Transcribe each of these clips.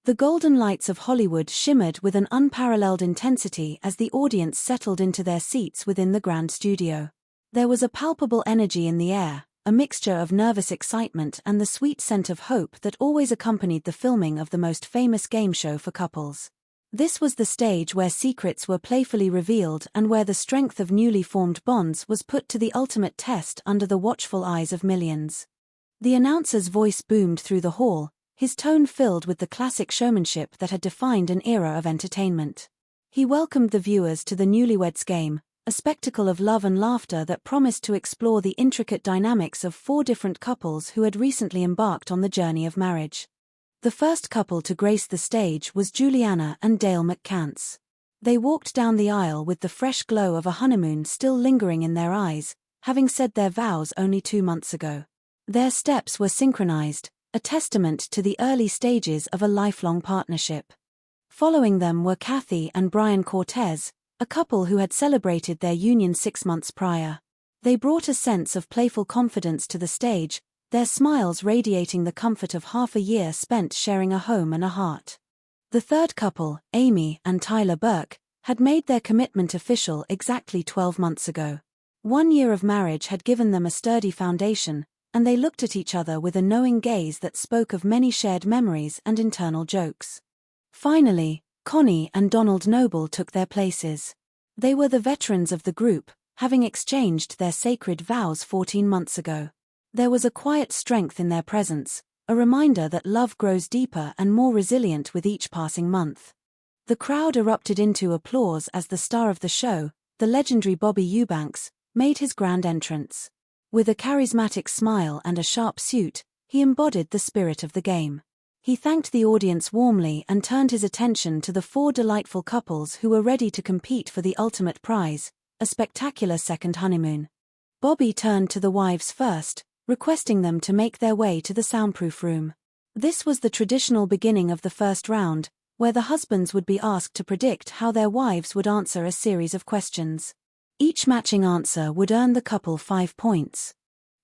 The golden lights of Hollywood shimmered with an unparalleled intensity as the audience settled into their seats within the grand studio. There was a palpable energy in the air, a mixture of nervous excitement and the sweet scent of hope that always accompanied the filming of the most famous game show for couples. This was the stage where secrets were playfully revealed and where the strength of newly formed bonds was put to the ultimate test under the watchful eyes of millions. The announcer's voice boomed through the hall, his tone filled with the classic showmanship that had defined an era of entertainment. He welcomed the viewers to the Newlyweds game, a spectacle of love and laughter that promised to explore the intricate dynamics of four different couples who had recently embarked on the journey of marriage. The first couple to grace the stage was Juliana and Dale McCants. They walked down the aisle with the fresh glow of a honeymoon still lingering in their eyes, having said their vows only 2 months ago. Their steps were synchronized, a testament to the early stages of a lifelong partnership. Following them were Kathy and Brian Cortez, a couple who had celebrated their union 6 months prior. They brought a sense of playful confidence to the stage, their smiles radiating the comfort of half a year spent sharing a home and a heart. The third couple, Amy and Tyler Burke, had made their commitment official exactly 12 months ago. 1 year of marriage had given them a sturdy foundation, and they looked at each other with a knowing gaze that spoke of many shared memories and internal jokes. Finally, Connie and Donald Noble took their places. They were the veterans of the group, having exchanged their sacred vows 14 months ago. There was a quiet strength in their presence, a reminder that love grows deeper and more resilient with each passing month. The crowd erupted into applause as the star of the show, the legendary Bobby Eubanks, made his grand entrance. With a charismatic smile and a sharp suit, he embodied the spirit of the game. He thanked the audience warmly and turned his attention to the 4 delightful couples who were ready to compete for the ultimate prize, a spectacular second honeymoon. Bobby turned to the wives first, requesting them to make their way to the soundproof room. This was the traditional beginning of the first round, where the husbands would be asked to predict how their wives would answer a series of questions. Each matching answer would earn the couple 5 points.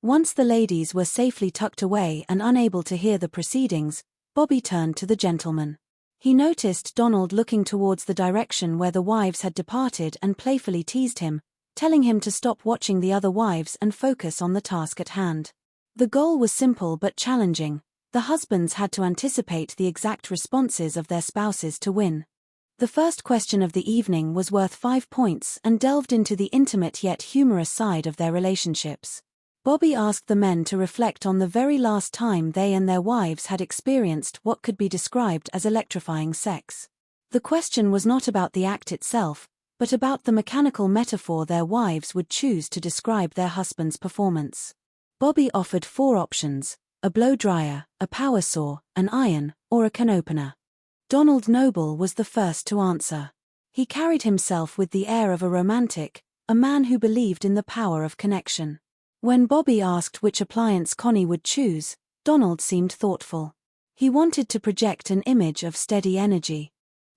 Once the ladies were safely tucked away and unable to hear the proceedings, Bobby turned to the gentlemen. He noticed Donald looking towards the direction where the wives had departed and playfully teased him, telling him to stop watching the other wives and focus on the task at hand. The goal was simple but challenging. The husbands had to anticipate the exact responses of their spouses to win. The first question of the evening was worth 5 points and delved into the intimate yet humorous side of their relationships. Bobby asked the men to reflect on the very last time they and their wives had experienced what could be described as electrifying sex. The question was not about the act itself, but about the mechanical metaphor their wives would choose to describe their husband's performance. Bobby offered 4 options: a blow dryer, a power saw, an iron, or a can opener. Donald Noble was the first to answer. He carried himself with the air of a romantic, a man who believed in the power of connection. When Bobby asked which appliance Connie would choose, Donald seemed thoughtful. He wanted to project an image of steady energy.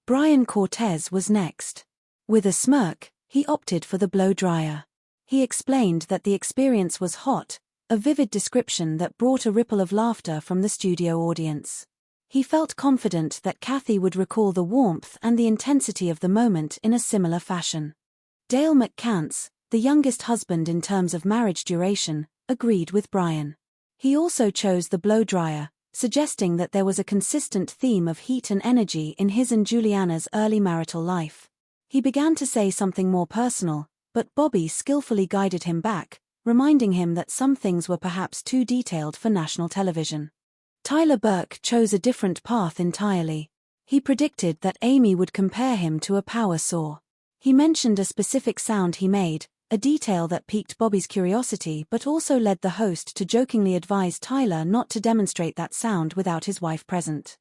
Brian Cortez was next. With a smirk, he opted for the blow dryer. He explained that the experience was hot, a vivid description that brought a ripple of laughter from the studio audience. He felt confident that Kathy would recall the warmth and the intensity of the moment in a similar fashion. Dale McCants, the youngest husband in terms of marriage duration, agreed with Brian. He also chose the blow dryer, suggesting that there was a consistent theme of heat and energy in his and Juliana's early marital life. He began to say something more personal, but Bobby skillfully guided him back, reminding him that some things were perhaps too detailed for national television. Tyler Burke chose a different path entirely. He predicted that Amy would compare him to a power saw. He mentioned a specific sound he made, a detail that piqued Bobby's curiosity but also led the host to jokingly advise Tyler not to demonstrate that sound without his wife present.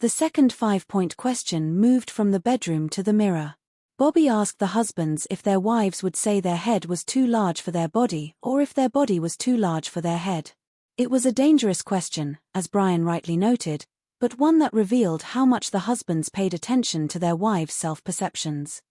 The second 5-point question moved from the bedroom to the mirror. Bobby asked the husbands if their wives would say their head was too large for their body or if their body was too large for their head. It was a dangerous question, as Brian rightly noted, but one that revealed how much the husbands paid attention to their wives' self-perceptions.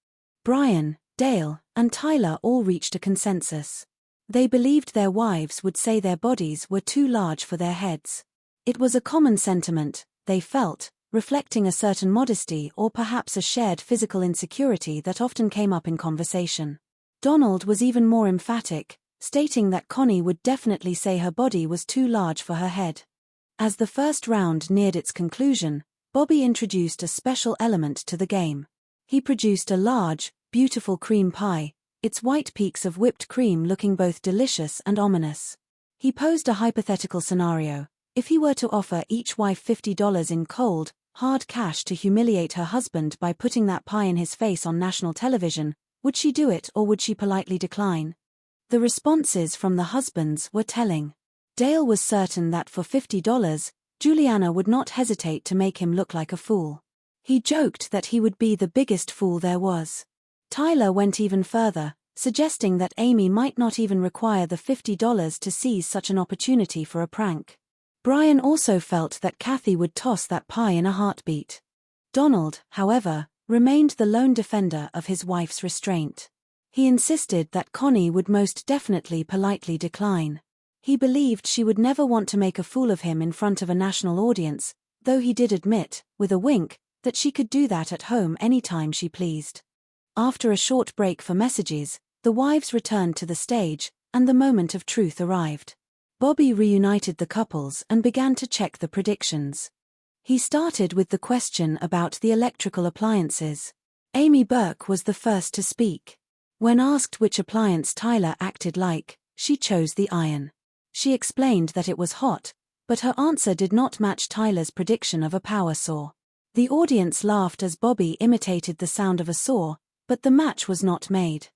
Brian, Dale, and Tyler all reached a consensus. They believed their wives would say their bodies were too large for their heads. It was a common sentiment, they felt, reflecting a certain modesty or perhaps a shared physical insecurity that often came up in conversation. Donald was even more emphatic, stating that Connie would definitely say her body was too large for her head. As the first round neared its conclusion, Bobby introduced a special element to the game. He produced a large, beautiful cream pie, its white peaks of whipped cream looking both delicious and ominous. He posed a hypothetical scenario. If he were to offer each wife $50 in cold, hard cash to humiliate her husband by putting that pie in his face on national television, would she do it or would she politely decline? The responses from the husbands were telling. Dale was certain that for $50, Juliana would not hesitate to make him look like a fool. He joked that he would be the biggest fool there was. Tyler went even further, suggesting that Amy might not even require the $50 to seize such an opportunity for a prank. Brian also felt that Kathy would toss that pie in a heartbeat. Donald, however, remained the lone defender of his wife's restraint. He insisted that Connie would most definitely politely decline. He believed she would never want to make a fool of him in front of a national audience, though he did admit, with a wink, that she could do that at home anytime she pleased. After a short break for messages, the wives returned to the stage, and the moment of truth arrived. Bobby reunited the couples and began to check the predictions. He started with the question about the electrical appliances. Amy Burke was the first to speak. When asked which appliance Tyler acted like, she chose the iron. She explained that it was hot, but her answer did not match Tyler's prediction of a power saw. The audience laughed as Bobby imitated the sound of a saw, but the match was not made.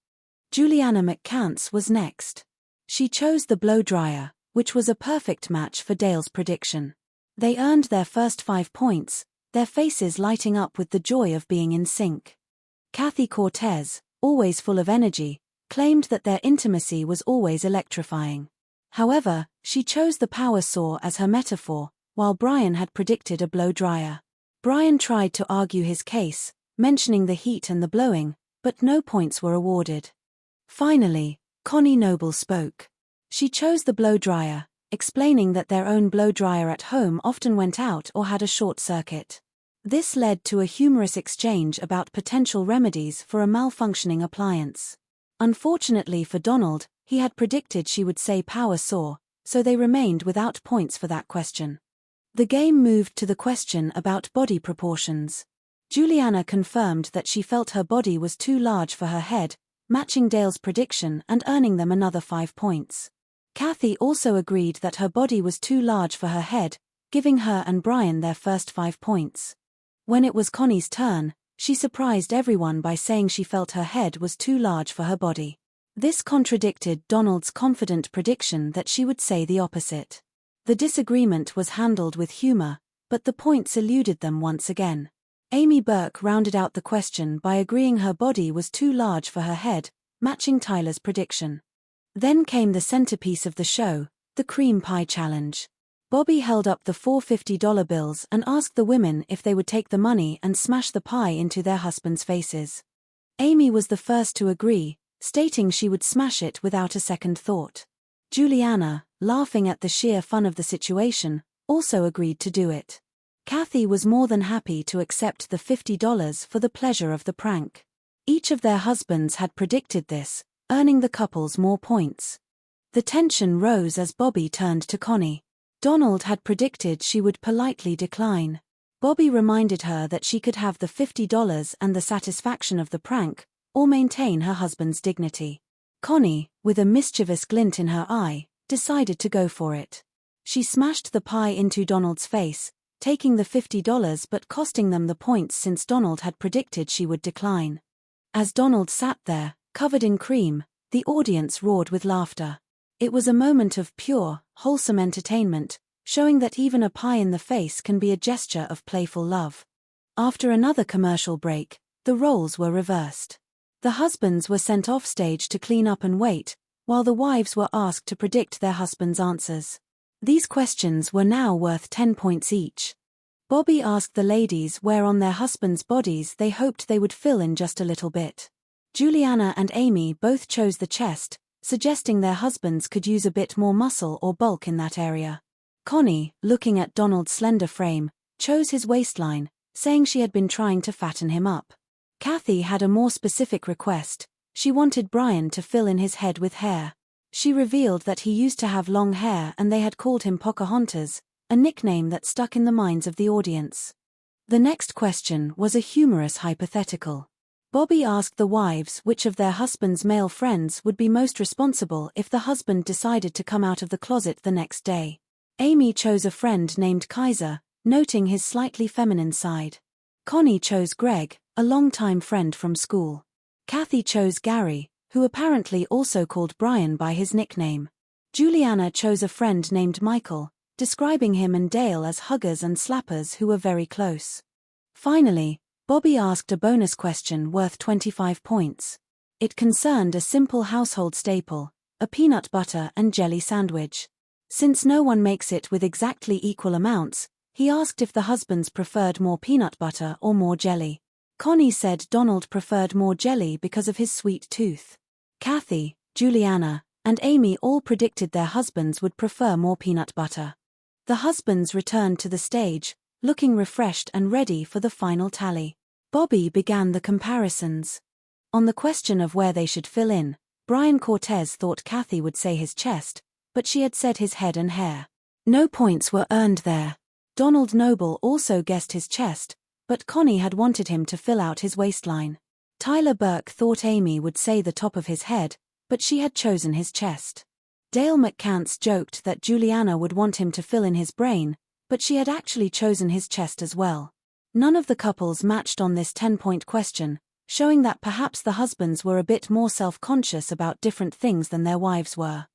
Juliana McCants was next. She chose the blow dryer, which was a perfect match for Dale's prediction. They earned their first 5 points, their faces lighting up with the joy of being in sync. Kathy Cortez, always full of energy, claimed that their intimacy was always electrifying. However, she chose the power saw as her metaphor, while Brian had predicted a blow dryer. Brian tried to argue his case, mentioning the heat and the blowing, but no points were awarded. Finally, Connie Noble spoke. She chose the blow dryer, explaining that their own blow dryer at home often went out or had a short circuit. This led to a humorous exchange about potential remedies for a malfunctioning appliance. Unfortunately for Donald, he had predicted she would say power saw, so they remained without points for that question. The game moved to the question about body proportions. Juliana confirmed that she felt her body was too large for her head, matching Dale's prediction and earning them another 5 points. Kathy also agreed that her body was too large for her head, giving her and Brian their first 5 points. When it was Connie's turn, she surprised everyone by saying she felt her head was too large for her body. This contradicted Donald's confident prediction that she would say the opposite. The disagreement was handled with humor, but the points eluded them once again. Amy Burke rounded out the question by agreeing her body was too large for her head, matching Tyler's prediction. Then came the centerpiece of the show, the cream pie challenge. Bobby held up the 4 $50 bills and asked the women if they would take the money and smash the pie into their husbands' faces. Amy was the first to agree, stating she would smash it without a second thought. Juliana, laughing at the sheer fun of the situation, also agreed to do it. Kathy was more than happy to accept the $50 for the pleasure of the prank. Each of their husbands had predicted this, earning the couples more points. The tension rose as Bobby turned to Connie. Donald had predicted she would politely decline. Bobby reminded her that she could have the $50 and the satisfaction of the prank, or maintain her husband's dignity. Connie, with a mischievous glint in her eye, decided to go for it. She smashed the pie into Donald's face, taking the $50 but costing them the points since Donald had predicted she would decline. As Donald sat there, covered in cream, the audience roared with laughter. It was a moment of pure, wholesome entertainment, showing that even a pie in the face can be a gesture of playful love. After another commercial break, the roles were reversed. The husbands were sent off stage to clean up and wait, while the wives were asked to predict their husbands' answers. These questions were now worth 10 points each. Bobby asked the ladies where on their husbands' bodies they hoped they would fill in just a little bit. Juliana and Amy both chose the chest, suggesting their husbands could use a bit more muscle or bulk in that area. Connie, looking at Donald's slender frame, chose his waistline, saying she had been trying to fatten him up. Kathy had a more specific request. She wanted Brian to fill in his head with hair. She revealed that he used to have long hair and they had called him Pocahontas, a nickname that stuck in the minds of the audience. The next question was a humorous hypothetical. Bobby asked the wives which of their husband's male friends would be most responsible if the husband decided to come out of the closet the next day. Amy chose a friend named Kaiser, noting his slightly feminine side. Connie chose Greg, a longtime friend from school. Kathy chose Gary, who apparently also called Brian by his nickname. Juliana chose a friend named Michael, describing him and Dale as huggers and slappers who were very close. Finally, Bobby asked a bonus question worth 25 points. It concerned a simple household staple, a peanut butter and jelly sandwich. Since no one makes it with exactly equal amounts, he asked if the husbands preferred more peanut butter or more jelly. Connie said Donald preferred more jelly because of his sweet tooth. Kathy, Juliana, and Amy all predicted their husbands would prefer more peanut butter. The husbands returned to the stage, looking refreshed and ready for the final tally. Bobby began the comparisons. On the question of where they should fill in, Brian Cortez thought Kathy would say his chest, but she had said his head and hair. No points were earned there. Donald Noble also guessed his chest, but Connie had wanted him to fill out his waistline. Tyler Burke thought Amy would say the top of his head, but she had chosen his chest. Dale McCants joked that Juliana would want him to fill in his brain, but she had actually chosen his chest as well. None of the couples matched on this 10-point question, showing that perhaps the husbands were a bit more self-conscious about different things than their wives were.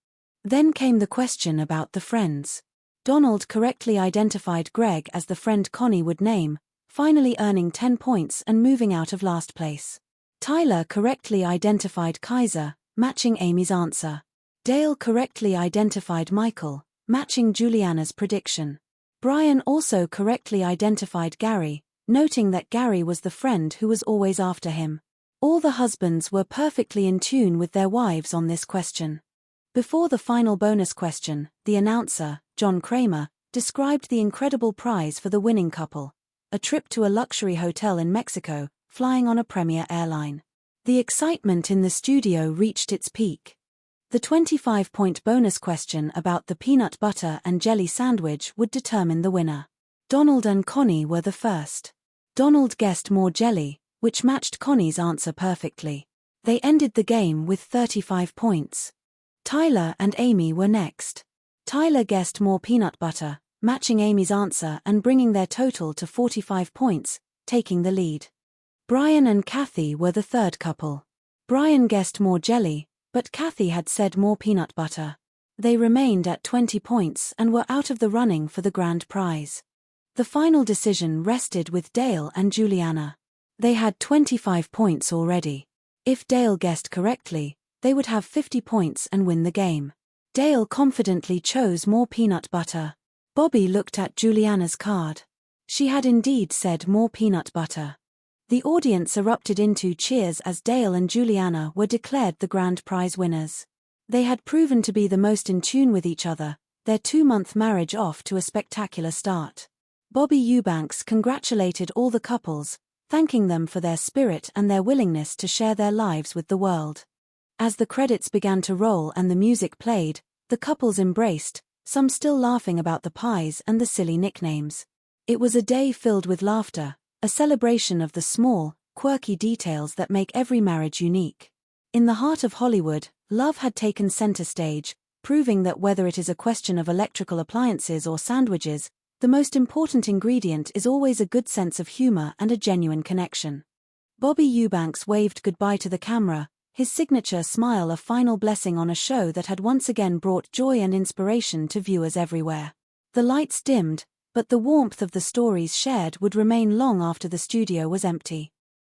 Then came the question about the friends. Donald correctly identified Greg as the friend Connie would name, finally earning 10 points and moving out of last place. Tyler correctly identified Kaiser, matching Amy's answer. Dale correctly identified Michael, matching Juliana's prediction. Brian also correctly identified Gary, noting that Gary was the friend who was always after him. All the husbands were perfectly in tune with their wives on this question. Before the final bonus question, the announcer, John Kramer, described the incredible prize for the winning couple, a trip to a luxury hotel in Mexico, flying on a Premier airline. The excitement in the studio reached its peak. The 25-point bonus question about the peanut butter and jelly sandwich would determine the winner. Donald and Connie were the first. Donald guessed more jelly, which matched Connie's answer perfectly. They ended the game with 35 points. Tyler and Amy were next. Tyler guessed more peanut butter, matching Amy's answer and bringing their total to 45 points, taking the lead. Brian and Kathy were the third couple. Brian guessed more jelly, but Kathy had said more peanut butter. They remained at 20 points and were out of the running for the grand prize. The final decision rested with Dale and Juliana. They had 25 points already. If Dale guessed correctly, they would have 50 points and win the game. Dale confidently chose more peanut butter. Bobby looked at Juliana's card. She had indeed said more peanut butter. The audience erupted into cheers as Dale and Juliana were declared the grand prize winners. They had proven to be the most in tune with each other, their 2-month marriage off to a spectacular start. Bobby Eubanks congratulated all the couples, thanking them for their spirit and their willingness to share their lives with the world. As the credits began to roll and the music played, the couples embraced, some still laughing about the pies and the silly nicknames. It was a day filled with laughter, a celebration of the small, quirky details that make every marriage unique. In the heart of Hollywood, love had taken center stage, proving that whether it is a question of electrical appliances or sandwiches, the most important ingredient is always a good sense of humor and a genuine connection. Bobby Eubanks waved goodbye to the camera, his signature smile a final blessing on a show that had once again brought joy and inspiration to viewers everywhere. The lights dimmed, but the warmth of the stories shared would remain long after the studio was empty.